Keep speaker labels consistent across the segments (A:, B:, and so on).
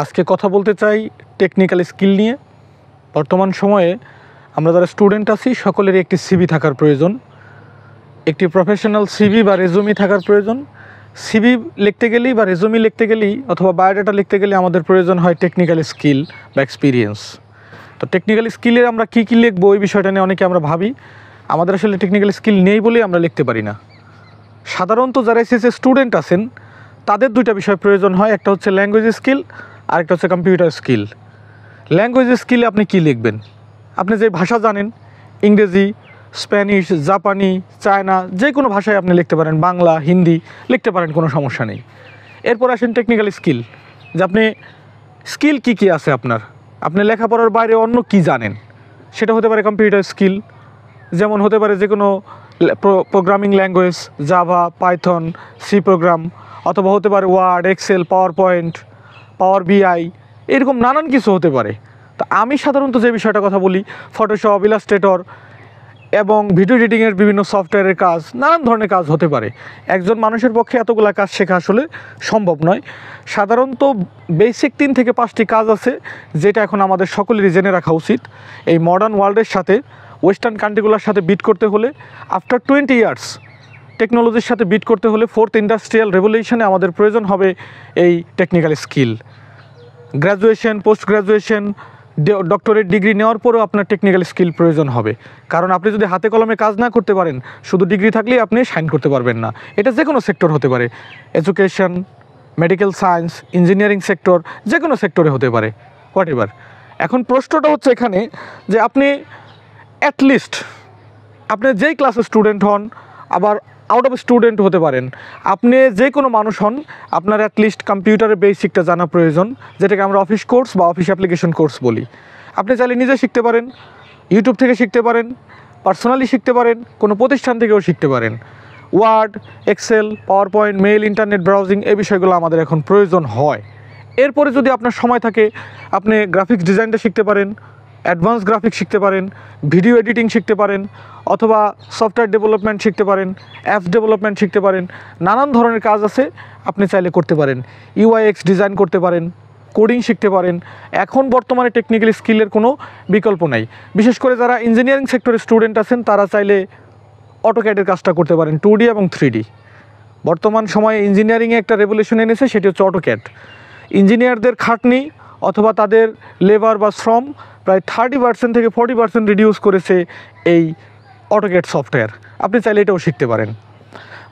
A: আজকে কথা বলতে চাই টেকনিক্যাল স্কিল নিয়ে। বর্তমান সময়ে আমরা যারা স্টুডেন্ট আছি সকলেরই একটি সিভি থাকার প্রয়োজন, একটি প্রফেশনাল সিভি বা রেজুমি থাকার প্রয়োজন। সিভি লিখতে গেলেই বা রেজুমি লিখতে গেলেই অথবা বায়োডাটা লিখতে গেলে আমাদের প্রয়োজন হয় টেকনিক্যাল স্কিল বা এক্সপিরিয়েন্স। তো টেকনিক্যাল স্কিলের আমরা কী কী লিখবো এই বিষয়টা নিয়ে অনেকে আমরা ভাবি। আমাদের আসলে টেকনিক্যাল স্কিল নেই বলেই আমরা লিখতে পারি না। সাধারণত যারা এসএসসি স্টুডেন্ট আছেন তাদের দুইটা বিষয় প্রয়োজন হয়, একটা হচ্ছে ল্যাঙ্গুয়েজ স্কিল আর একটা হচ্ছে কম্পিউটার স্কিল। ল্যাঙ্গুয়েজ স্কিলে আপনি কী লিখবেন? আপনি যে ভাষা জানেন, ইংরেজি, স্প্যানিশ, জাপানি, চায়না, যে কোনো ভাষায় আপনি লিখতে পারেন, বাংলা, হিন্দি লিখতে পারেন, কোনো সমস্যা নেই। এরপর আসেন টেকনিক্যাল স্কিল, যে আপনি স্কিল কী কী আছে আপনার, আপনি লেখাপড়ার বাইরে অন্য কী জানেন। সেটা হতে পারে কম্পিউটার স্কিল, যেমন হতে পারে যে কোনো programming language, Java, Python, C program, অথবা হতে পারে Word, Excel, PowerPoint, Power BI, এরকম নানান কিছু হতে পারে। তো আমি সাধারণত যে বিষয়টা কথা বলি, ফটোশপ, ইলাস্ট্রেটর এবং ভিডিও এডিটিংয়ের বিভিন্ন সফটওয়্যারের কাজ, নানান ধরনের কাজ হতে পারে। একজন মানুষের পক্ষে এতগুলো কাজ শেখা আসলে সম্ভব নয়। সাধারণত বেসিক 3 থেকে 5টি কাজ আছে যেটা এখন আমাদের সকলেরই জেনে রাখা উচিত। এই মডার্ন ওয়ার্ল্ডের সাথে, ওয়েস্টার্ন কান্ট্রিগুলোর সাথে বিট করতে হলে, আফটার 20 ইয়ার্স টেকনোলজির সাথে বিট করতে হলে, 4th ইন্ডাস্ট্রিয়াল রেভলিউশনে আমাদের প্রয়োজন হবে এই technical skill. Graduation, post graduation, doctorate degree নেওয়ার পরেও আপনার টেকনিক্যাল স্কিল প্রয়োজন হবে। কারণ আপনি যদি হাতে কলমে কাজ না করতে পারেন, শুধু ডিগ্রি থাকলেই আপনি শাইন করতে পারবেন না। এটা যে কোনো সেক্টর হতে পারে, education, medical science, engineering sector, যে কোনো সেক্টরে হতে পারে, হোয়াট এভার। এখন প্রশ্নটা হচ্ছে এখানে যে আপনি অ্যাটলিস্ট আপনি যেই ক্লাসের স্টুডেন্ট হন, আবার আউট অফ স্টুডেন্ট হতে পারেন, আপনি যে কোনো মানুষ হন, আপনার অ্যাটলিস্ট কম্পিউটারের বেসিকটা জানা প্রয়োজন, যেটাকে আমরা অফিস কোর্স বা অফিস অ্যাপ্লিকেশন কোর্স বলি। আপনি চাইলে নিজে শিখতে পারেন, ইউটিউব থেকে শিখতে পারেন, পার্সোনালি শিখতে পারেন, কোনো প্রতিষ্ঠান থেকেও শিখতে পারেন। Word, Excel, PowerPoint, mail, internet browsing, এই বিষয়গুলো আমাদের এখন প্রয়োজন হয়। এরপরে যদি আপনার সময় থাকে, আপনি গ্রাফিক্স ডিজাইনটা শিখতে পারেন, অ্যাডভান্স গ্রাফিক্স শিখতে পারেন, ভিডিও এডিটিং শিখতে পারেন, অথবা সফটওয়্যার ডেভেলপমেন্ট শিখতে পারেন, অ্যাপস ডেভেলপমেন্ট শিখতে পারেন। নানান ধরনের কাজ আছে, আপনি চাইলে করতে পারেন। ইউআইএক্স ডিজাইন করতে পারেন, কোডিং শিখতে পারেন। এখন বর্তমানে টেকনিক্যাল স্কিলের কোনো বিকল্প নাই। বিশেষ করে যারা ইঞ্জিনিয়ারিং সেক্টরের স্টুডেন্ট আছেন তারা চাইলে অটোক্যাডের কাজটা করতে পারেন, 2D এবং 3D। বর্তমান সময়ে ইঞ্জিনিয়ারিংয়ে একটা রেভলিউশন এনেছে, সেটি হচ্ছে অটোক্যাড। ইঞ্জিনিয়ারদের খাটনি অথবা তাদের লেবার বা শ্রম প্রায় 30% থেকে 40% রিডিউস করেছে এই অটোক্যাড সফটওয়্যার। আপনি চাইলে এটাও শিখতে পারেন।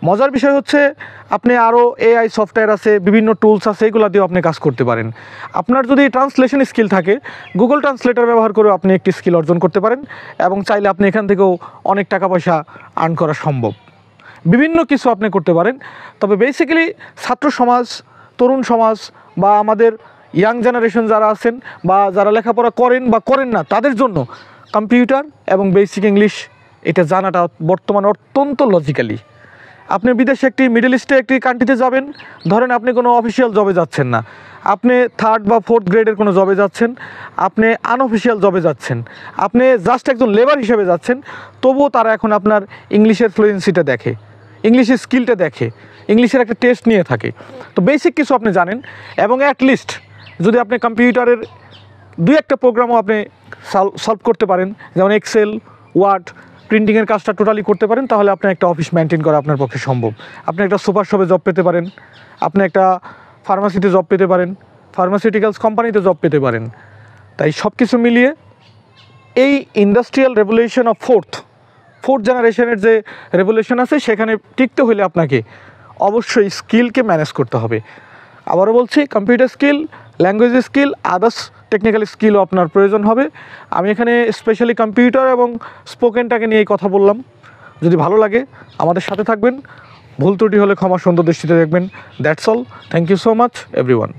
A: মজার বিষয় হচ্ছে আপনি আরও এআই সফটওয়্যার আছে, বিভিন্ন টুলস আছে, এগুলো দিয়েও আপনি কাজ করতে পারেন। আপনার যদি ট্রান্সলেশন স্কিল থাকে, গুগল ট্রান্সলেটর ব্যবহার করেও আপনি একটি স্কিল অর্জন করতে পারেন, এবং চাইলে আপনি এখান থেকেও অনেক টাকা পয়সা আর্ন করা সম্ভব। বিভিন্ন কিছু আপনি করতে পারেন। তবে বেসিক্যালি ছাত্র সমাজ, তরুণ সমাজ বা আমাদের ইয়াং জেনারেশন যারা আছেন বা যারা লেখাপড়া করেন বা করেন না, তাদের জন্য কম্পিউটার এবং বেসিক ইংলিশ এটা জানাটা বর্তমানে অত্যন্ত লজিক্যালি। আপনি বিদেশে একটি মিডল ইস্টে একটি কান্ট্রিতে যাবেন, ধরেন আপনি কোনো অফিসিয়াল জবে যাচ্ছেন না, আপনি 3rd বা 4th গ্রেডের কোনো জবে যাচ্ছেন, আপনি আনঅফিসিয়াল জবে যাচ্ছেন, আপনি জাস্ট একজন লেবার হিসেবে যাচ্ছেন, তবুও তারা এখন আপনার ইংলিশের ফ্লুয়েন্সিটা দেখে, ইংলিশের স্কিলটা দেখে, ইংলিশের একটা টেস্ট নিয়ে থাকে। তো বেসিক কিছু আপনি জানেন, এবং অ্যাটলিস্ট যদি আপনি কম্পিউটারের 2-1টা প্রোগ্রামও আপনি সলভ করতে পারেন, যেমন এক্সেল, ওয়ার্ড, প্রিন্টিংয়ের কাজটা টোটালি করতে পারেন, তাহলে আপনার একটা অফিস মেনটেন করা আপনার পক্ষে সম্ভব। আপনি একটা সুপার শপে জব পেতে পারেন, আপনি একটা ফার্মাসিতে জব পেতে পারেন, ফার্মাসিউটিক্যালস কোম্পানিতে জব পেতে পারেন। তাই সব কিছু মিলিয়ে এই ইন্ডাস্ট্রিয়াল রেভলিউশন অফ ফোর্থ জেনারেশনের যে রেভলিউশন আছে, সেখানে টিকতে হলে আপনাকে অবশ্যই স্কিলকে ম্যানেজ করতে হবে। আবারও বলছি, computer skill, language skill, others technical স্কিলও আপনার প্রয়োজন হবে। আমি এখানে স্পেশালি কম্পিউটার এবং স্পোকেনটাকে নিয়েই কথা বললাম। যদি ভালো লাগে আমাদের সাথে থাকবেন, ভুল ত্রুটি হলে ক্ষমা সুন্দর দৃষ্টিতে দেখবেন। That's all. Thank you so much everyone.